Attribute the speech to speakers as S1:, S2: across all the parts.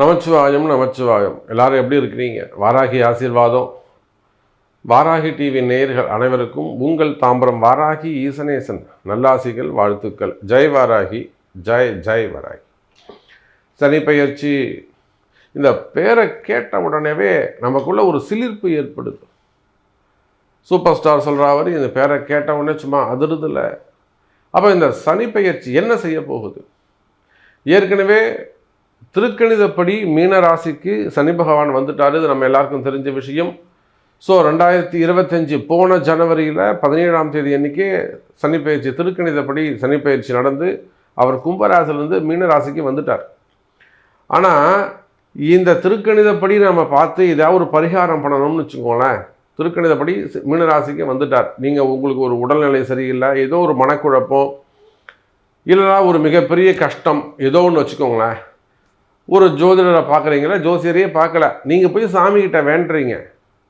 S1: நமச்சிவாயம் நமச்சிவாயம். எல்லாரும் எப்படி இருக்கிறீங்க? வாராகி ஆசீர்வாதம். வாராகி டிவி நேயர்கள் அனைவருக்கும் உங்கள் தாம்பரம் வாராகி ஈசனேசன் நல்லாசிகள், வாழ்த்துக்கள். ஜெய் வாராகி, ஜெய் ஜெய் வாராகி. சனி பெயர்ச்சி, இந்த பேரை கேட்ட உடனேவே நமக்குள்ள ஒரு சிலிர்ப்பு ஏற்படுது. சூப்பர் ஸ்டார் சொல்கிறவர் இந்த பேரை கேட்ட உடனே சும்மா அதிருதில்லை. அப்போ இந்த சனி பெயர்ச்சி என்ன செய்ய போகுது? ஏற்கனவே திருக்கணிதப்படி மீன ராசிக்கு சனி பகவான் வந்துட்டார். இது நம்ம எல்லாருக்கும் தெரிஞ்ச விஷயம். ஸோ 2025 போன ஜனவரியில் 17ஆம் தேதி அன்றைக்கே சனி பயிற்சி, திருக்கணிதப்படி சனி பயிற்சி நடந்து அவர் கும்பராசிலிருந்து மீன ராசிக்கு வந்துட்டார். ஆனால் இந்த திருக்கணிதப்படி நம்ம பார்த்து ஏதாவது ஒரு பரிகாரம் பண்ணணும்னு வச்சுக்கோங்களேன். திருக்கணிதப்படி மீனராசிக்கு வந்துட்டார். நீங்கள் உங்களுக்கு ஒரு உடல்நிலை சரியில்லை, ஏதோ ஒரு மனக்குழப்பம், இல்லைனா ஒரு மிகப்பெரிய கஷ்டம், ஏதோ ஒன்று வச்சுக்கோங்களேன். ஒரு ஜோதிடரை பார்க்குறீங்களா, ஜோசியரையே பார்க்கல, நீங்கள் போய் சாமிகிட்ட வேண்டுறீங்க,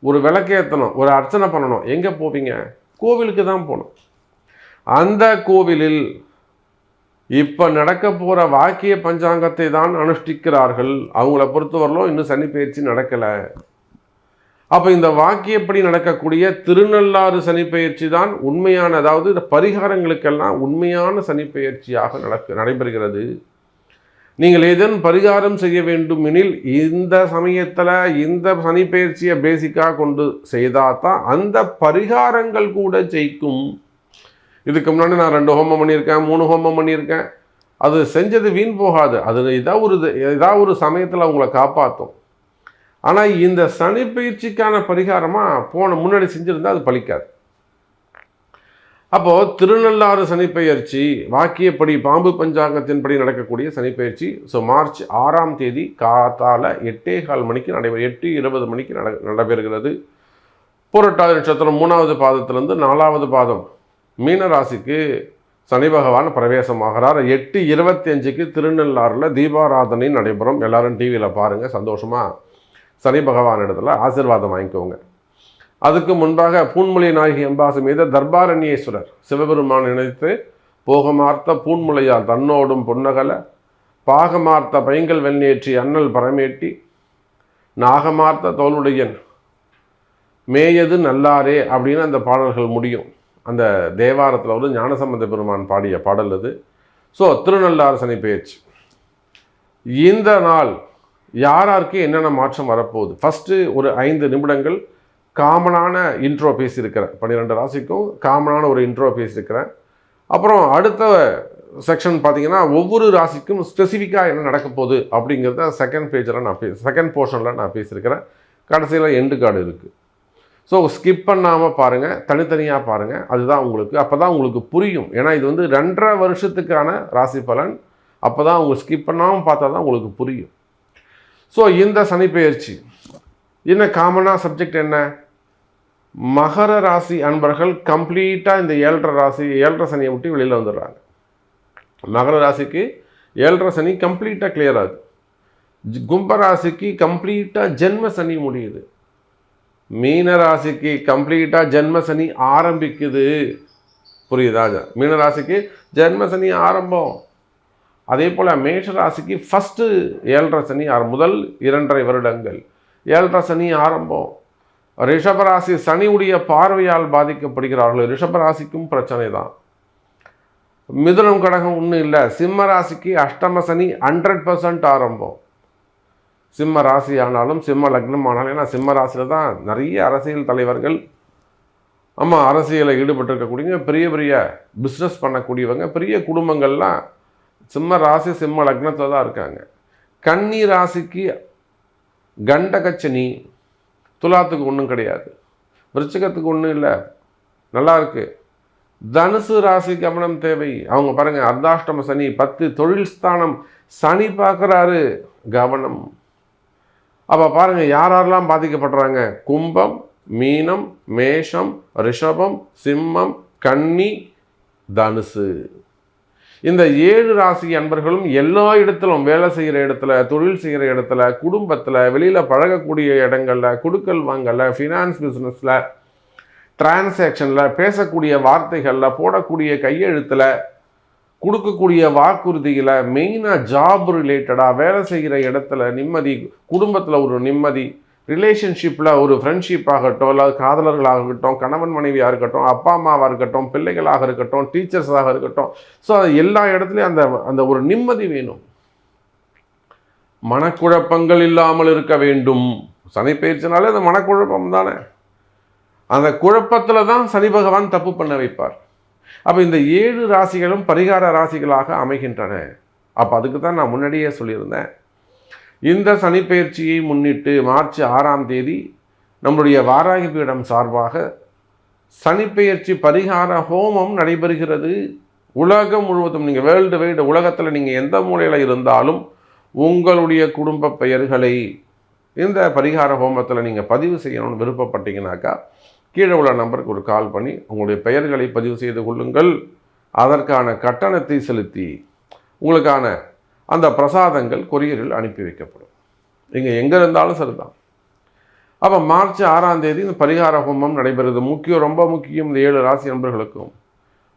S1: ஒரு விளக்கேற்றணும், ஒரு அர்ச்சனை பண்ணணும். எங்கே போவீங்க? கோவிலுக்கு தான் போகணும். அந்த கோவிலில் இப்போ நடக்க போகிற வாக்கிய பஞ்சாங்கத்தை தான் அனுஷ்டிக்கிறார்கள். அவங்கள பொறுத்தவரையிலும் இன்னும் சனி பயிற்சி நடக்கலை. அப்போ இந்த வாக்கியப்படி நடக்கக்கூடிய திருநள்ளாறு சனி பயிற்சி தான் உண்மையான, அதாவது இந்த பரிகாரங்களுக்கெல்லாம் உண்மையான சனி பயிற்சியாக நடைபெறுகிறது. நீங்கள் ஏதேனும் பரிகாரம் செய்ய வேண்டும் எனில் இந்த சமயத்தில் இந்த சனி பயிற்சியை பேசிக்காக கொண்டு செய்தால் தான் அந்த பரிகாரங்கள் கூட ஜெயிக்கும். இதுக்கு முன்னாடி நான் 2 ஹோமம் பண்ணியிருக்கேன், 3 ஹோமம் பண்ணியிருக்கேன். அது செஞ்சது வீண் போகாது. அது ஏதாவது ஒரு சமயத்தில் அவங்கள காப்பாற்றும். ஆனால் இந்த சனி பயிற்சிக்கான பரிகாரமாக முன்னாடி செஞ்சுருந்தால் அது பலிக்காது. அப்போது திருநள்ளாறு சனி பயிற்சி வாக்கியப்படி பாம்பு பஞ்சாங்கத்தின்படி நடக்கக்கூடிய சனி பயிற்சி. ஸோ மார்ச் 6ஆம் தேதி காத்தால 8:15 மணிக்கு 8:20 மணிக்கு நடைபெறுகிறது. புரட்டாதி நட்சத்திரம் 3வது பாதத்திலிருந்து 4வது பாதம் மீன ராசிக்கு சனி பகவான் பிரவேசமாகிறார். 8:25க்கு திருநள்ளாறில் தீபாராதனை நடைபெறும். எல்லாரும் டிவியில் பாருங்கள், சந்தோஷமாக சனி பகவான் இடத்துல ஆசீர்வாதம் வாங்கிக்கோங்க. அதுக்கு முன்பாக பூன்முலை நாயகி அம்பாசு மீது தர்பாரண்யேஸ்வரர் சிவபெருமான் நினைத்து போகமார்த்த பூன்முலையால் தன்னோடும் பொன்னகல பாகமார்த்த பைங்கல் வெண்ணேற்றி அண்ணல் பரமேட்டி நாகமார்த்த தோளுடையன் மேயது நல்லாரே அப்படின்னு அந்த பாடல்கள் முடியும். அந்த தேவாரத்தில் வந்து ஞானசம்பந்த பெருமான் பாடிய பாடல் அது. ஸோ திருநள்ளாறு சனி பயிற்சி இந்த நாள் யாராருக்கு என்னென்ன மாற்றம் வரப்போகுது? ஃபஸ்ட்டு ஒரு 5 நிமிடங்கள் காமனான இன்ட்ரோ பேசியிருக்கிறேன். 12 ராசிக்கும் காமனான ஒரு இன்ட்ரோ பேசியிருக்கிறேன். அப்புறம் அடுத்த செக்ஷன் பார்த்தீங்கன்னா ஒவ்வொரு ராசிக்கும் ஸ்பெசிஃபிக்காக என்ன நடக்க போகுது அப்படிங்கிறத செகண்ட் போர்ஷனில் நான் பேசியிருக்கிறேன். கடைசியில் எண்டு கார்டு இருக்குது. ஸோ ஸ்கிப் பண்ணாமல் பாருங்கள், தனித்தனியாக பாருங்கள். அதுதான் உங்களுக்கு, அப்போ தான் உங்களுக்கு புரியும். ஏன்னா இது வந்து 2.5 வருஷத்துக்கான ராசி பலன். அப்போ தான் உங்களுக்கு ஸ்கிப் பண்ணாமல் பார்த்தா தான் உங்களுக்கு புரியும். ஸோ இந்த சனி பெயர்ச்சி என்ன காமனாக சப்ஜெக்ட் என்ன? மகர ராசி அன்பர்கள் கம்ப்ளீட்டாக இந்த 7.5 சனியை விட்டு வெளியில் வந்துடுறாங்க. மகர ராசிக்கு 7.5 சனி கம்ப்ளீட்டாக கிளியர் ஆகுது. கும்பராசிக்கு கம்ப்ளீட்டாக ஜென்ம சனி முடியுது. மீன ராசிக்கு கம்ப்ளீட்டாக ஜென்ம சனி ஆரம்பிக்குது. புரியுதா? மீன ராசிக்கு ஜென்ம சனி ஆரம்பம். அதே போல் மேஷ ராசிக்கு ஃபஸ்ட்டு 7.5 சனி முதல் 2.5 வருடங்கள் 7.5 சனி ஆரம்பம். ரிஷபராசி சனியுடைய பார்வையால் பாதிக்கப்படுகிறார்கள். ரிஷபராசிக்கும் பிரச்சனை தான். மிதுனம் கடகம் ஒன்றும் இல்லை. சிம்ம ராசிக்கு அஷ்டம சனி 100% ஆரம்பம். சிம்ம ராசி ஆனாலும் சிம்ம லக்னம் ஆனாலும், ஏன்னா சிம்ம ராசியில் தான் நிறைய அரசியல் தலைவர்கள், அரசியலில் ஈடுபட்டிருக்கக்கூடிய பெரிய பெரிய பிஸ்னஸ் பண்ணக்கூடியவங்க, பெரிய குடும்பங்கள்லாம் சிம்ம ராசி சிம்ம லக்னத்தில் தான் இருக்காங்க. கன்னி ராசிக்கு கண்டகச்சனி, துலாத்துக்கு ஒன்றும் கிடையாது, விருச்சிகத்துக்கு ஒன்றும் இல்லை, நல்லா இருக்கு. தனுசு ராசி கவனம் தேவை. அவங்க பாருங்கள், அர்த்தாஷ்டம சனி 10 தொழில் ஸ்தானம் சனி பார்க்குறாரு, கவனம். அப்போ பாருங்கள் யாரெல்லாம் பாதிக்கப்படுறாங்க? கும்பம், மீனம், மேஷம், ரிஷபம், சிம்மம், கன்னி, தனுசு. இந்த 7 ராசி அன்பர்களும் எல்லா இடத்திலும், வேலை செய்கிற இடத்துல, தொழில் செய்கிற இடத்துல, குடும்பத்தில், வெளியில் பழகக்கூடிய இடங்களில், கொடுக்கல் வாங்கல, ஃபினான்ஸ் பிஸ்னஸில், டிரான்சாக்ஷனில், பேசக்கூடிய வார்த்தைகளில், போடக்கூடிய கையெழுத்தில், கொடுக்கக்கூடிய வாக்குறுதியில் மெயினாக ஜாப் ரிலேட்டடாக வேலை செய்கிற இடத்துல நிம்மதி, குடும்பத்தில் ஒரு நிம்மதி, ரிலேஷன்ஷிப்பில் ஒரு ஃப்ரெண்ட்ஷிப் ஆகட்டும், இல்லை காதலர்களாக இருக்கட்டும், கணவன் மனைவியாக இருக்கட்டும், அப்பா அம்மாவாக இருக்கட்டும், பிள்ளைகளாக இருக்கட்டும், டீச்சர்ஸாக இருக்கட்டும், ஸோ அது எல்லா இடத்துலையும் அந்த அந்த ஒரு நிம்மதி வேணும். மனக்குழப்பங்கள் இல்லாமல் இருக்க வேண்டும். சனி பயிற்சினாலே அந்த மனக்குழப்பம் தானே. அந்த குழப்பத்தில் தான் சனி பகவான் தப்பு பண்ண வைப்பார். அப்போ இந்த 7 ராசிகளும் பரிகார ராசிகளாக அமைகின்றன. அப்போ அதுக்கு தான் நான் முன்னாடியே சொல்லியிருந்தேன். இந்த சனிப்பெயர்ச்சியை முன்னிட்டு மார்ச் 6ஆம் தேதி நம்முடைய வாராகி பீடம் சார்பாக சனிப்பெயர்ச்சி பரிகார ஹோமம் நடைபெறுகிறது. உலகம் முழுவதும், நீங்கள் வேர்ல்டு வைடு உலகத்தில் நீங்கள் எந்த மூலையில் இருந்தாலும் உங்களுடைய குடும்ப பெயர்களை இந்த பரிகார ஹோமத்தில் நீங்கள் பதிவு செய்யணும்னு விருப்பப்பட்டீங்கன்னாக்கா கீழே உள்ள நம்பருக்கு ஒரு கால் பண்ணி உங்களுடைய பெயர்களை பதிவு செய்து கொள்ளுங்கள். அதற்கான கட்டணத்தை செலுத்தி உங்களுக்கான அந்த பிரசாதங்கள் கொரியரில் அனுப்பி வைக்கப்படும். நீங்கள் எங்கே இருந்தாலும் சரிதான். அப்போ மார்ச் 6ஆம் தேதி இந்த பரிகார ஹோமம் நடைபெறுது. ரொம்ப முக்கியம் இந்த 7 ராசி நண்பர்களுக்கும்.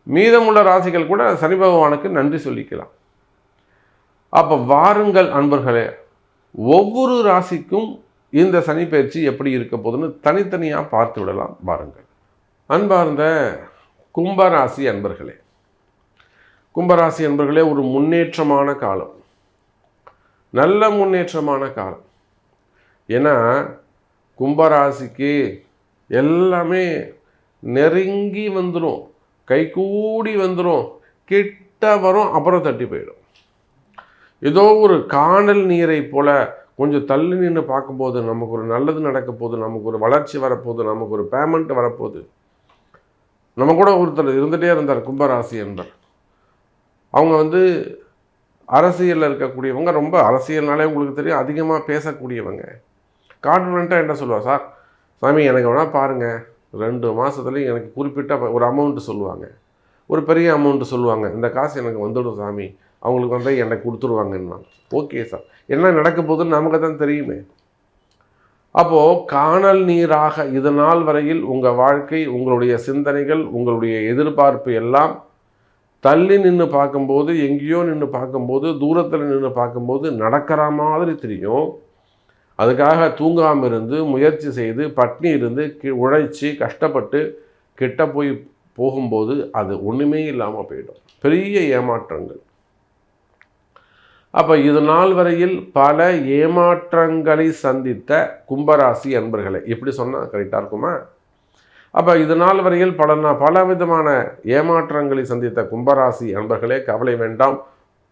S1: மீதமுள்ள ராசிகள் கூட சனி பகவானுக்கு நன்றி சொல்லிக்கலாம். அப்போ வாருங்கள் அன்பர்களே, ஒவ்வொரு ராசிக்கும் இந்த சனி பயிற்சி எப்படி இருக்க போகுதுன்னு தனித்தனியாக பார்த்து விடலாம். பாருங்கள். அன்பார்ந்த கும்பராசி அன்பர்களே, கும்பராசி அன்பர்களே, ஒரு முன்னேற்றமான காலம், நல்ல முன்னேற்றமான காலம். ஏன்னா கும்பராசிக்கு எல்லாமே நெருங்கி வந்துடும், கைகூடி வந்துடும், கிட்ட வரும், அப்புறம் தட்டி போயிடும். ஏதோ ஒரு காணல் நீரை போல கொஞ்சம் தள்ளி நின்று பார்க்கும்போது நமக்கு ஒரு நல்லது நடக்க போகுது, நமக்கு ஒரு வளர்ச்சி வரப்போகுது, நமக்கு ஒரு பேமெண்ட் வரப்போகுது. நம்ம கூட ஒருத்தர் இருந்துகிட்டே இருந்தார், கும்பராசி என்பர். அவங்க அரசியலில் இருக்கக்கூடியவங்க, ரொம்ப அரசியல்னாலே உங்களுக்கு தெரியும், அதிகமாக பேசக்கூடியவங்க. கான்ஃபிடென்ட்டாக என்ன சொல்லுவாள், சார் சாமி எனக்கு வேணால் பாருங்கள், 2 மாதத்துலேயும் எனக்கு குறிப்பிட்ட ஒரு அமௌண்ட்டு சொல்லுவாங்க, ஒரு பெரிய அமௌண்ட்டு சொல்லுவாங்க, இந்த காசு எனக்கு வந்துடும் சாமி, அவங்களுக்கு எனக்கு கொடுத்துருவாங்கன்னு. ஓகே சார், என்ன நடக்க போகுதுன்னு நமக்கு தான் தெரியுமே. அப்போது காணல் நீராக இது நாள் வரையில் உங்கள் வாழ்க்கை, உங்களுடைய சிந்தனைகள், உங்களுடைய எதிர்பார்ப்பு எல்லாம் தள்ளி நின்று பார்க்கும்போது, எங்கேயோ நின்று பார்க்கும்போது, தூரத்தில் நின்று பார்க்கும்போது நடக்கிற மாதிரி தெரியும். அதுக்காக தூங்காமல் இருந்து முயற்சி செய்து பட்னி இருந்து உழைச்சி கஷ்டப்பட்டு கிட்ட போகும்போது அது ஒன்றுமே இல்லாமல் போயிடும். பெரிய ஏமாற்றங்கள். அப்போ இது நாள் வரையில் பல ஏமாற்றங்களை சந்தித்த கும்பராசி அன்பர்களை இப்படி சொன்னால் கரெக்டாக இருக்குமா? அப்போ இது நாள் வரையில் பல விதமான ஏமாற்றங்களை சந்தித்த கும்பராசி அன்பர்களே, கவலை வேண்டாம்.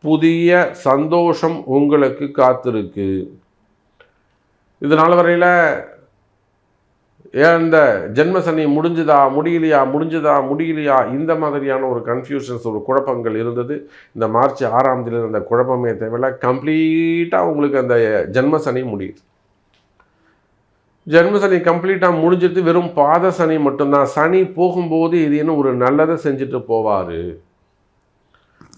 S1: புதிய சந்தோஷம் உங்களுக்கு காத்திருக்கு. இது நாள் வரையில் இந்த ஜென்மசனி முடியலையா இந்த மாதிரியான ஒரு கன்ஃபியூஷன்ஸ், ஒரு குழப்பங்கள் இருந்தது. இந்த மார்ச் 6ஆம் தேதி அந்த குழப்பமே தேவையில்லை. கம்ப்ளீட்டாக உங்களுக்கு அந்த ஜென்மசனி முடியுது. ஜென்மசனி கம்ப்ளீட்டாக முடிஞ்சிட்டு வெறும் பாத சனி மட்டும்தான். சனி போகும்போது இது என்ன ஒரு நல்லதை செஞ்சுட்டு போவார்.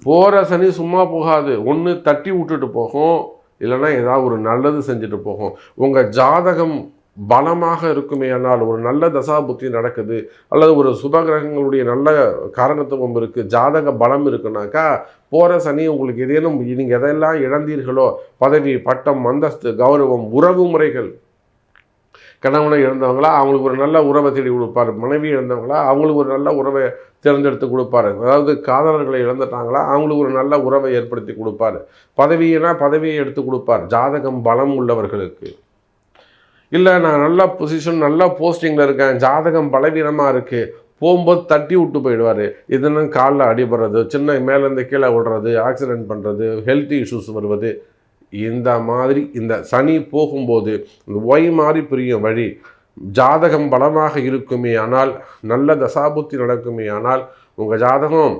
S1: போகிற சனி சும்மா போகாது, ஒன்று தட்டி விட்டுட்டு போகும், இல்லைன்னா ஏதாவது ஒரு நல்லது செஞ்சுட்டு போகும். உங்கள் ஜாதகம் பலமாக இருக்குமே, ஆனால் ஒரு நல்ல தசா புத்தி நடக்குது, அல்லது ஒரு சுபகிரகங்களுடைய நல்ல காரணத்துவம் இருக்குது, ஜாதக பலம் இருக்குனாக்கா போகிற சனி உங்களுக்கு ஏதேனும் நீங்கள் எதெல்லாம் இழந்தீர்களோ, பதவி, பட்டம், அந்தஸ்து, கௌரவம், உறவு முறைகள், கணவனை இழந்தவங்களா அவங்களுக்கு ஒரு நல்ல உறவை தேடி கொடுப்பார், மனைவி இழந்தவங்களா அவங்களுக்கு ஒரு நல்ல உறவை தேர்ந்தெடுத்து கொடுப்பாரு, அதாவது காதலர்களை இழந்துட்டாங்களா அவங்களுக்கு ஒரு நல்ல உறவை ஏற்படுத்தி கொடுப்பார், பதவியை எடுத்து கொடுப்பார் ஜாதகம் பலம் உள்ளவர்களுக்கு. இல்லை நான் நல்ல பொசிஷன் நல்ல போஸ்டிங்கில் இருக்கேன், ஜாதகம் பலவீனமாக இருக்குது, போகும்போது தட்டி விட்டு போயிடுவார். இதுன்னு காலில் அடிபடுறது, சின்ன மேலேருந்து கீழே விடுறது, ஆக்சிடென்ட் பண்ணுறது, ஹெல்த் இஷ்யூஸ் வருவது, இந்த மாதிரி இந்த சனி போகும்போது இந்த ஒய் மாதிரி பிரியும் வழி. ஜாதகம் பலமாக இருக்குமே ஆனால், நல்ல தசாபுத்தி நடக்குமே ஆனால், உங்கள் ஜாதகம்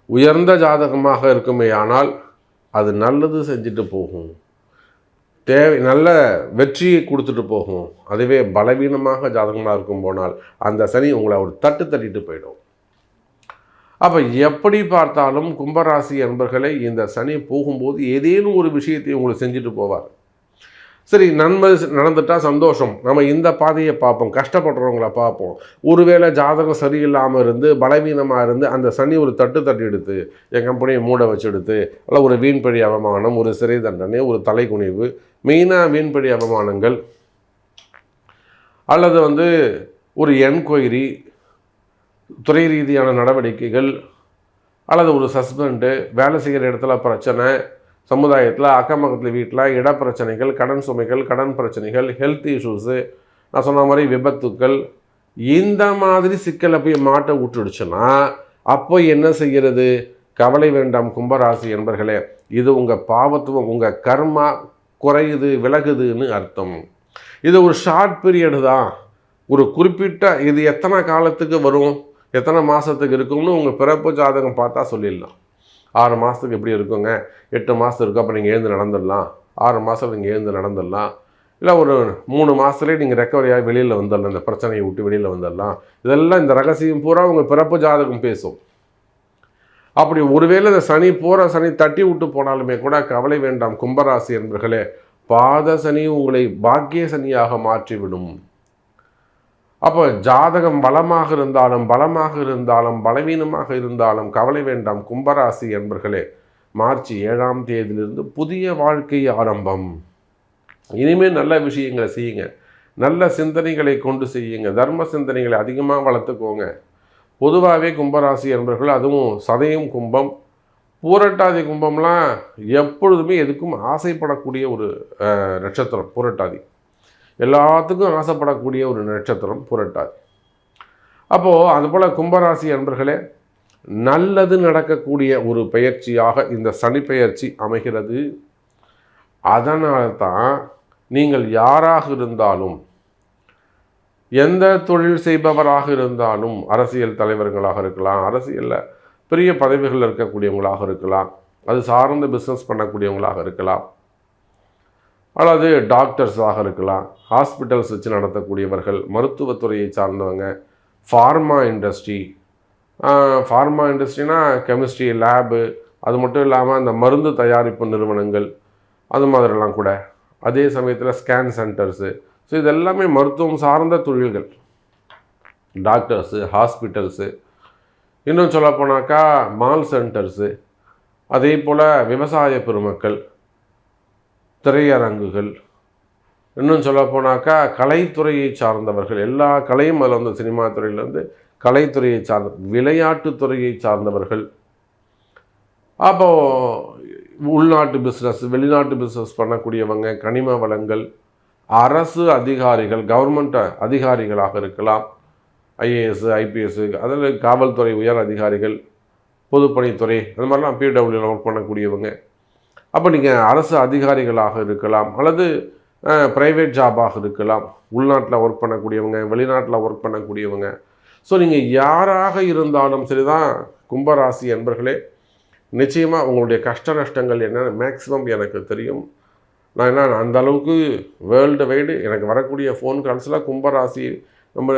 S1: உயர்ந்த ஜாதகமாக இருக்குமே ஆனால் அது நல்லது செஞ்சுட்டு போகும், நல்ல வெற்றியை கொடுத்துட்டு போகும். அதுவே பலவீனமாக ஜாதகமாக இருக்கும் போனால் அந்த சனி உங்களை ஒரு தட்டிட்டு போயிடும். அப்போ எப்படி பார்த்தாலும் கும்பராசி அன்பர்களை இந்த சனி போகும்போது ஏதேனும் ஒரு விஷயத்தை உங்களுக்கு செஞ்சுட்டு போவார். சரி, நன்மை நடந்துட்டால் சந்தோஷம், நம்ம இந்த பாதையை பார்ப்போம், கஷ்டப்படுறவங்கள பார்ப்போம். ஒருவேளை ஜாதகம் சரியில்லாமல் இருந்து பலவீனமாக இருந்து அந்த சனி ஒரு தட்டி எடுத்து என் கம்பெனியை மூட வச்சு எடுத்து, அல்ல ஒரு வீண்பழி அவமானம், ஒரு சிறை தண்டனை, ஒரு தலைக்குனிவு, மெயினாக வீண்பழி அவமானங்கள், அல்லது ஒரு என்கொயரி, துறை ரீதியான நடவடிக்கைகள், அல்லது ஒரு சஸ்பெண்டு, வேலை செய்கிற இடத்துல பிரச்சனை, சமுதாயத்தில் அக்கம் பக்கத்தில் வீட்டில் இடப்பிரச்சனைகள், கடன் சுமைகள், கடன் பிரச்சனைகள், ஹெல்த் இஷ்யூஸு, நான் சொன்ன மாதிரி விபத்துக்கள், இந்த மாதிரி சிக்கலை போய் மாட்ட விட்டுடுச்சுன்னா அப்போ என்ன செய்கிறது? கவலை வேண்டாம் கும்பராசி என்பர்களே, இது உங்கள் பாவத்துவம், உங்கள் கர்மா குறையுது, விலகுதுன்னு அர்த்தம். இது ஒரு ஷார்ட் பீரியடு தான். ஒரு குறிப்பிட்ட இது எத்தனை காலத்துக்கு வரும், எத்தனை மாதத்துக்கு இருக்கும்னு உங்கள் பிறப்பு ஜாதகம் பார்த்தா சொல்லிடலாம். 6 மாதத்துக்கு எப்படி இருக்குங்க, 8 மாதத்துக்கு இருக்கும், அப்போ நீங்கள் எழுந்து நடந்துடலாம். 6 மாதம் நீங்கள் எழுந்து நடந்துடலாம். இல்லை ஒரு 3 மாதத்துலேயே நீங்கள் ரெக்கவரியாக வெளியில் வந்துடலாம், இந்த பிரச்சனையை விட்டு வெளியில் வந்துடலாம். இதெல்லாம் இந்த ரகசியம் பூரா உங்கள் பிறப்பு ஜாதகம் பேசும். அப்படி ஒருவேளை இந்த சனி சனி தட்டி விட்டு போனாலுமே கூட கவலை வேண்டாம் கும்பராசி என்பர்களே, பாத சனி உங்களை பாக்கிய சனியாக மாற்றிவிடும். அப்போ ஜாதகம் பலமாக இருந்தாலும் பலவீனமாக இருந்தாலும் கவலை வேண்டாம் கும்பராசி என்பர்களே. மார்ச் 7ஆம் தேதியிலிருந்து புதிய வாழ்க்கை ஆரம்பம். இனிமேல் நல்ல விஷயங்களை செய்யுங்க, நல்ல சிந்தனைகளை கொண்டு செய்யுங்க, தர்ம சிந்தனைகளை அதிகமாக வளர்த்துக்கோங்க. பொதுவாகவே கும்பராசி என்பர்கள், அதுவும் சதயம் கும்பம், பூரட்டாதி கும்பம்லாம் எப்பொழுதுமே எதுக்கும் ஆசைப்படக்கூடிய ஒரு நட்சத்திரம் பூரட்டாதி. எல்லாத்துக்கும் ஆசைப்படக்கூடிய ஒரு நட்சத்திரம் புரட்டாதி. அப்போது அதுபோல் கும்பராசி அன்பர்களே, நல்லது நடக்கக்கூடிய ஒரு பெயர்ச்சியாக இந்த சனி பெயர்ச்சி அமைகிறது. அதனால தான் நீங்கள் யாராக இருந்தாலும், எந்த தொழில் செய்பவராக இருந்தாலும், அரசியல் தலைவர்களாக இருக்கலாம், அரசியலில் பெரிய பதவிகள் இருக்கக்கூடியவங்களாக இருக்கலாம், அது சார்ந்த பிஸ்னஸ் பண்ணக்கூடியவங்களாக இருக்கலாம், அல்லது டாக்டர்ஸாக இருக்கலாம், ஹாஸ்பிட்டல்ஸ் வச்சு நடத்தக்கூடியவர்கள், மருத்துவத்துறையை சார்ந்தவங்க, ஃபார்மா இண்டஸ்ட்ரினா கெமிஸ்ட்ரி லேபு, அது மட்டும் இல்லாமல் அந்த மருந்து தயாரிப்பு நிறுவனங்கள், அது மாதிரிலாம் கூட. அதே சமயத்தில் ஸ்கேன் சென்டர்ஸு. ஸோ இதெல்லாமே மருத்துவம் சார்ந்த தொழில்கள். டாக்டர்ஸு, ஹாஸ்பிட்டல்ஸு, இன்னும் சொல்லப்போனாக்கா மால் சென்டர்ஸு, அதே போல் விவசாய பெருமக்கள், திரையரங்குகள், இன்னும் சொல்லப்போனாக்கா கலைத்துறையை சார்ந்தவர்கள், எல்லா கலையும் அதில் வந்து சினிமா துறையிலேருந்து கலைத்துறையை சார்ந்த, விளையாட்டுத்துறையை சார்ந்தவர்கள், அப்போது உள்நாட்டு பிஸ்னஸ், வெளிநாட்டு பிஸ்னஸ் பண்ணக்கூடியவங்க, கனிம வளங்கள், அரசு அதிகாரிகள், கவர்மெண்ட் அதிகாரிகளாக இருக்கலாம், ஐஏஎஸ், ஐபிஎஸ், அதில் காவல்துறை உயர் அதிகாரிகள், பொதுப்பணித்துறை, அந்த மாதிரிலாம் பிடபிள்யூவில் ஒர்க் பண்ணக்கூடியவங்க. அப்போ நீங்கள் அரசு அதிகாரிகளாக இருக்கலாம், அல்லது ப்ரைவேட் ஜாபாக இருக்கலாம், உள்நாட்டில் ஒர்க் பண்ணக்கூடியவங்க, வெளிநாட்டில் ஒர்க் பண்ணக்கூடியவங்க. ஸோ நீங்கள் யாராக இருந்தாலும் சரிதான் கும்பராசி என்பர்களே, நிச்சயமாக உங்களுடைய கஷ்ட நஷ்டங்கள் என்னென்னு மேக்ஸிமம் எனக்கு தெரியும். நான் என்ன அந்த அளவுக்கு வேர்ல்டு வைடு எனக்கு வரக்கூடிய ஃபோன் கால்ஸில் கும்பராசி நம்ம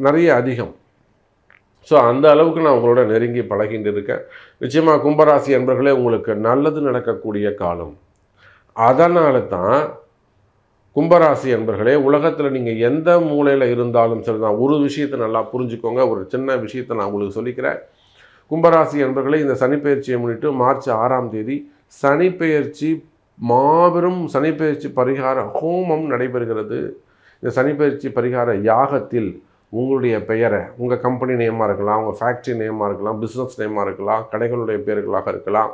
S1: நிறைய அதிகம். ஸோ அந்த அளவுக்கு நான் உங்களோட நெருங்கி பழகிட்டு இருக்கேன். நிச்சயமாக கும்பராசி என்பர்களே, உங்களுக்கு நல்லது நடக்கக்கூடிய காலம். அதனால தான் கும்பராசி என்பர்களே, உலகத்தில் நீங்கள் எந்த மூலையில் இருந்தாலும் சரி தான், ஒரு விஷயத்தை நல்லா புரிஞ்சுக்கோங்க. ஒரு சின்ன விஷயத்தை நான் உங்களுக்கு சொல்லிக்கிறேன். கும்பராசி என்பர்களே, இந்த சனிப்பெயர்ச்சியை முன்னிட்டு மார்ச் 6ஆம் தேதி சனிப்பெயர்ச்சி, மாபெரும் சனிப்பெயர்ச்சி பரிகார ஹோமம் நடைபெறுகிறது. இந்த சனிப்பெயர்ச்சி பரிகார யாகத்தில் உங்களுடைய பெயரை, உங்கள் கம்பெனி நேமாக இருக்கலாம், உங்கள் ஃபேக்ட்ரி நேமாக இருக்கலாம், பிஸ்னஸ் நேமாக இருக்கலாம், கடைகளுடைய பேர்களாக இருக்கலாம்,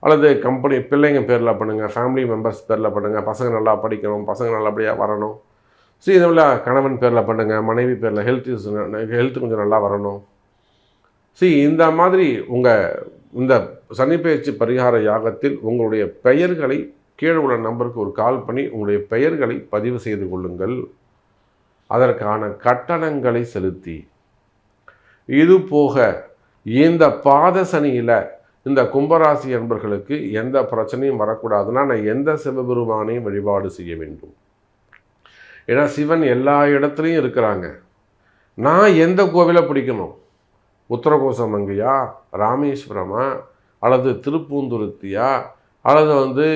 S1: அல்லது கம்பெனி பிள்ளைங்க பேரில் பண்ணுங்கள், ஃபேமிலி மெம்பர்ஸ் பேரில் பண்ணுங்கள், பசங்க நல்லா படிக்கணும், பசங்க நல்லபடியாக வரணும். ஸோ இதில் கணவன் பேரில் பண்ணுங்கள், மனைவி பேரில் ஹெல்த் கொஞ்சம் நல்லா வரணும். இந்த மாதிரி இந்த சனிப்பெயர்ச்சி பரிகார யாகத்தில் உங்களுடைய பெயர்களை கீழே உள்ள நம்பருக்கு ஒரு கால் பண்ணி உங்களுடைய பெயர்களை பதிவு செய்து கொள்ளுங்கள். அதற்கான கட்டணங்களை செலுத்தி, இது போக இந்த பாத சனியில் இந்த கும்பராசி என்பர்களுக்கு எந்த பிரச்சனையும் வரக்கூடாதுன்னா நான் எந்த சிவபெருமானையும் வழிபாடு செய்ய வேண்டும். ஏன்னா சிவன் எல்லா இடத்துலையும் இருக்கிறாங்க. நான் எந்த கோவிலை பிடிக்கணும்? உத்தரகோசமங்கையா, ராமேஸ்வரமா, அல்லது திருப்பூந்துருத்தியா, அல்லது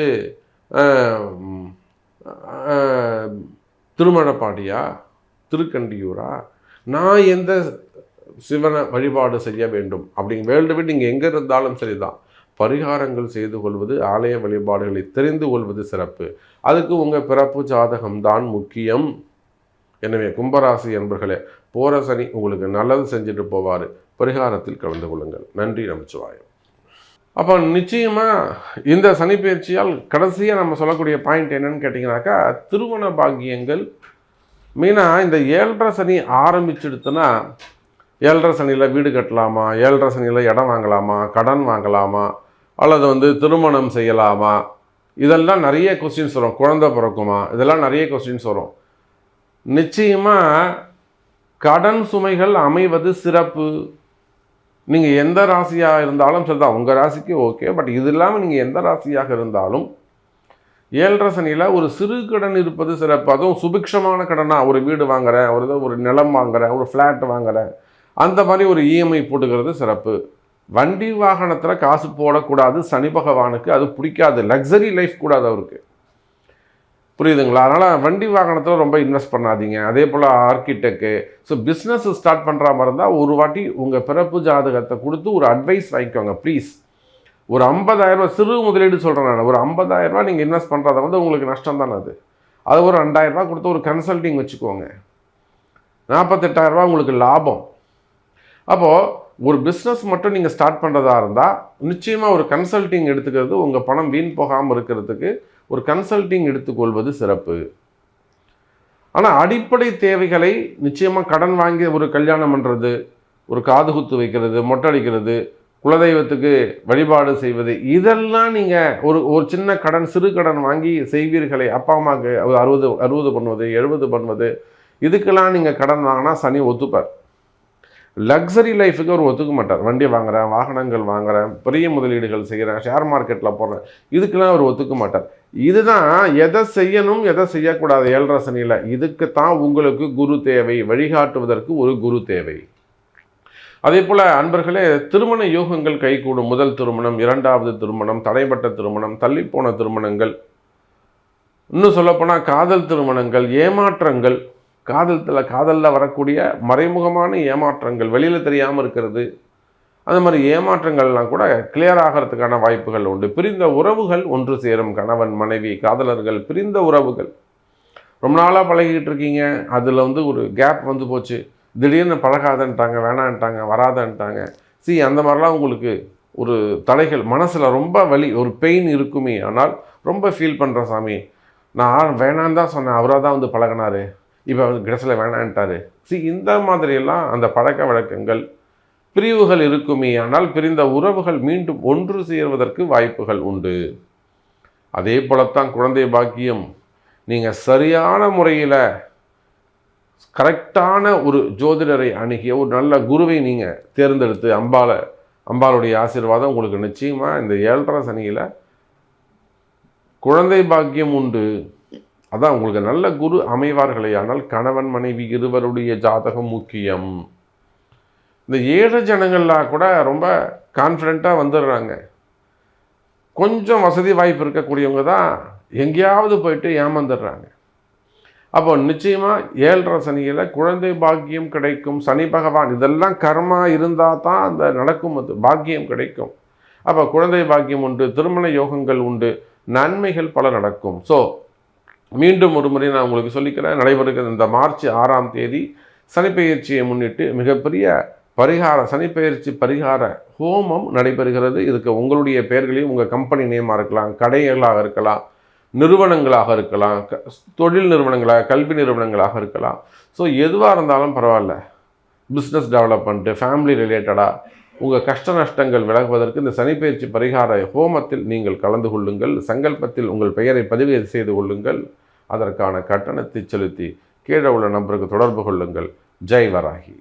S1: திருமழப்பாடியா, திருக்கண்டியூரா, நான் எந்த சிவனை வழிபாடு செய்ய வேண்டும் அப்படிங்க வேர்ல்டு விட்டு நீங்கள் எங்கே இருந்தாலும் சரிதான், பரிகாரங்கள் செய்து கொள்வது, ஆலய வழிபாடுகளை தெரிந்து கொள்வது சிறப்பு. அதுக்கு உங்கள் பிறப்பு ஜாதகம்தான் முக்கியம். எனவே கும்பராசி என்பர்களே, போகிற சனி உங்களுக்கு நல்லது செஞ்சுட்டு போவார். பரிகாரத்தில் கலந்து கொள்ளுங்கள். நன்றி, நமச்சிவாயம். அப்போ நிச்சயமாக இந்த சனி பயிற்சியால் கடைசியாக நம்ம சொல்லக்கூடிய பாயிண்ட் என்னன்னு கேட்டிங்கனாக்கா, திருமண பாக்கியங்கள் மெயினாக இந்த 7.5 சனி ஆரம்பிச்சுடுத்துன்னா, 7.5 சனியில் வீடு கட்டலாமா, 7.5 சனியில் இடம் வாங்கலாமா, கடன் வாங்கலாமா, அல்லது திருமணம் செய்யலாமா, இதெல்லாம் நிறைய கொஸ்டின்ஸ் வரும். குழந்தை பிறக்குமா, இதெல்லாம் நிறைய கொஸ்டின்ஸ் வரும். நிச்சயமாக கடன் சுமைகள் அமைவது சிறப்பு. நீங்கள் எந்த ராசியாக இருந்தாலும் சரிதான், உங்கள் ராசிக்கு ஓகே. பட் இது இல்லாமல் நீங்கள் எந்த ராசியாக இருந்தாலும் 7.5 சனியில் ஒரு சிறு கடன் இருப்பது சிறப்பு. அதுவும் சுபிக்ஷமான கடனாக, ஒரு வீடு வாங்குகிறேன், ஒரு நிலம் வாங்குகிறேன், ஒரு ஃப்ளாட் வாங்குகிறேன், அந்த மாதிரி ஒரு இஎம்ஐ போட்டுக்கிறது சிறப்பு. வண்டி வாகனத்தில் காசு போடக்கூடாது. சனி பகவானுக்கு அது பிடிக்காது. லக்ஸரி லைஃப் கூடாது அவருக்கு, புரியுதுங்களா? அதனால் வண்டி வாகனத்தில் ரொம்ப இன்வெஸ்ட் பண்ணாதீங்க. அதே போல் ஆர்கிடெக்டு, ஸோ பிஸ்னஸ் ஸ்டார்ட் பண்ணுற மாதிரி இருந்தால் ஒரு வாட்டி உங்கள் பிறப்பு ஜாதகத்தை கொடுத்து ஒரு அட்வைஸ் வாங்கிக்கோங்க ப்ளீஸ். ஒரு 50,000 சிறு முதலீடு சொல்கிறேன் நான். ஒரு 50,000 நீங்கள் இன்வெஸ்ட் பண்ணுறத உங்களுக்கு நஷ்டம் தானே அது ஒரு 2,000 கொடுத்து ஒரு கன்சல்டிங் வச்சுக்கோங்க. 48,000 உங்களுக்கு லாபம். அப்போது ஒரு பிஸ்னஸ் மட்டும் நீங்கள் ஸ்டார்ட் பண்ணுறதா இருந்தால் நிச்சயமாக ஒரு கன்சல்டிங் எடுத்துக்கிறது, உங்கள் பணம் வீண் போகாமல் இருக்கிறதுக்கு ஒரு கன்சல்டிங் எடுத்துக்கொள்வது சிறப்பு. ஆனால் அடிப்படை தேவைகளை நிச்சயமாக கடன் வாங்கி ஒரு கல்யாணம் பண்ணுறது, ஒரு காது குத்து வைக்கிறது, மொட்டை அடிக்கிறது, குலதெய்வத்துக்கு வழிபாடு செய்வது, இதெல்லாம் நீங்கள் ஒரு சின்ன கடன், சிறு கடன் வாங்கி செய்வீர்களே, அப்பா அம்மாவுக்கு 60 பண்ணுவது, 70 பண்ணுவது, இதுக்கெல்லாம் நீங்கள் கடன் வாங்கினா சனி ஒத்துப்பார். லக்ஸரி லைஃபுக்கு அவர் ஒத்துக்க மாட்டார். வண்டி வாங்குகிறேன், வாகனங்கள் வாங்குகிறேன், பெரிய முதலீடுகள் செய்கிறேன், ஷேர் மார்க்கெட்டில் போடுறேன், இதுக்கெல்லாம் அவர் ஒத்துக்க மாட்டார். இதுதான் எதை செய்யணும் எதை செய்யக்கூடாது 7.5 சனியில். இதுக்குத்தான் உங்களுக்கு குரு தேவை, வழிகாட்டுவதற்கு ஒரு குரு தேவை. அதே போல் அன்பர்களே, திருமண யோகங்கள் கைகூடும். முதல் திருமணம், 2வது திருமணம், தடைப்பட்ட திருமணம், தள்ளிப்போன திருமணங்கள், இன்னும் சொல்லப்போனால் காதல் திருமணங்கள், ஏமாற்றங்கள், காதலில் வரக்கூடிய மறைமுகமான ஏமாற்றங்கள், வெளியில் தெரியாமல் இருக்கிறது, அந்த மாதிரி ஏமாற்றங்கள்லாம் கூட கிளியர் ஆகிறதுக்கான வாய்ப்புகள் உண்டு. பிரிந்த உறவுகள் ஒன்று சேரும். கணவன் மனைவி காதலர்கள் பிரிந்த உறவுகள், ரொம்ப நாளாக பழகிக்கிட்டு இருக்கீங்க, அதில் ஒரு கேப் வந்து போச்சு, திடீர்னு பழகாதன்ட்டாங்க, வேணான்ட்டாங்க, வராதன்ட்டாங்க. அந்த மாதிரிலாம் உங்களுக்கு ஒரு தடைகள், மனசில் ரொம்ப வலி, ஒரு பெயின் இருக்குமே. ஆனால் ரொம்ப ஃபீல் பண்ணுற சாமி, நான் வேணான்னு தான் சொன்னேன், அவராக தான் பழகினார், இப்போ கிடசில் வேணான்ட்டார். இந்த மாதிரியெல்லாம் அந்த பழக்க வழக்கங்கள், பிரிவுகள் இருக்குமே. ஆனால் பிரிந்த உறவுகள் மீண்டும் ஒன்று சேர்வதற்கு வாய்ப்புகள் உண்டு. அதே போலத்தான் குழந்தை பாக்கியம். நீங்கள் சரியான முறையில் கரெக்டான ஒரு ஜோதிடரை அணுகிய ஒரு நல்ல குருவை நீங்கள் தேர்ந்தெடுத்து, அம்பாளுடைய ஆசீர்வாதம் உங்களுக்கு நிச்சயமாக இந்த 7.5 சனியில் குழந்தை பாக்கியம் உண்டு. அதான் உங்களுக்கு நல்ல குரு அமைவார்களே. ஆனால் கணவன் மனைவி இருவருடைய ஜாதகம் முக்கியம். இந்த 7 ஜனங்கள்லாம் கூட ரொம்ப கான்ஃபிடெண்ட்டாக வந்துடுறாங்க. கொஞ்சம் வசதி வாய்ப்பு இருக்கக்கூடியவங்க தான் எங்கேயாவது போயிட்டு ஏமாந்துடுறாங்க. அப்போ நிச்சயமாக 7.5 சனியில் குழந்தை பாக்கியம் கிடைக்கும். சனி பகவான் இதெல்லாம் கர்மா இருந்தால் தான் அந்த நடக்கும், அது பாக்கியம் கிடைக்கும். அப்போ குழந்தை பாக்கியம் உண்டு, திருமண யோகங்கள் உண்டு, நன்மைகள் பல நடக்கும். ஸோ மீண்டும் ஒரு முறை நான் உங்களுக்கு சொல்லிக்கிறேன், நடைபெறுகிற இந்த மார்ச் 6ஆம் தேதி சனிப்பெயர்ச்சியை முன்னிட்டு மிகப்பெரிய சனிப்பெயர்ச்சி பரிகார ஹோமம் நடைபெறுகிறது. இதுக்கு உங்களுடைய பெயர்களையும், உங்கள் கம்பெனி நேமாக இருக்கலாம், கடைகளாக இருக்கலாம், நிறுவனங்களாக இருக்கலாம், தொழில் நிறுவனங்களாக, கல்வி நிறுவனங்களாக இருக்கலாம். ஸோ எதுவாக இருந்தாலும் பரவாயில்ல, பிஸ்னஸ் டெவலப்மெண்ட்டு, ஃபேமிலி ரிலேட்டடாக உங்கள் கஷ்ட நஷ்டங்கள் விலகுவதற்கு இந்த சனிப்பெயர்ச்சி பரிகார ஹோமத்தில் நீங்கள் கலந்து கொள்ளுங்கள். சங்கல்பத்தில் உங்கள் பெயரை பதிவு செய்து கொள்ளுங்கள். அதற்கான கட்டணத்தை செலுத்தி கீழே உள்ள நம்பருக்கு தொடர்பு கொள்ளுங்கள். ஜெய் வராகி.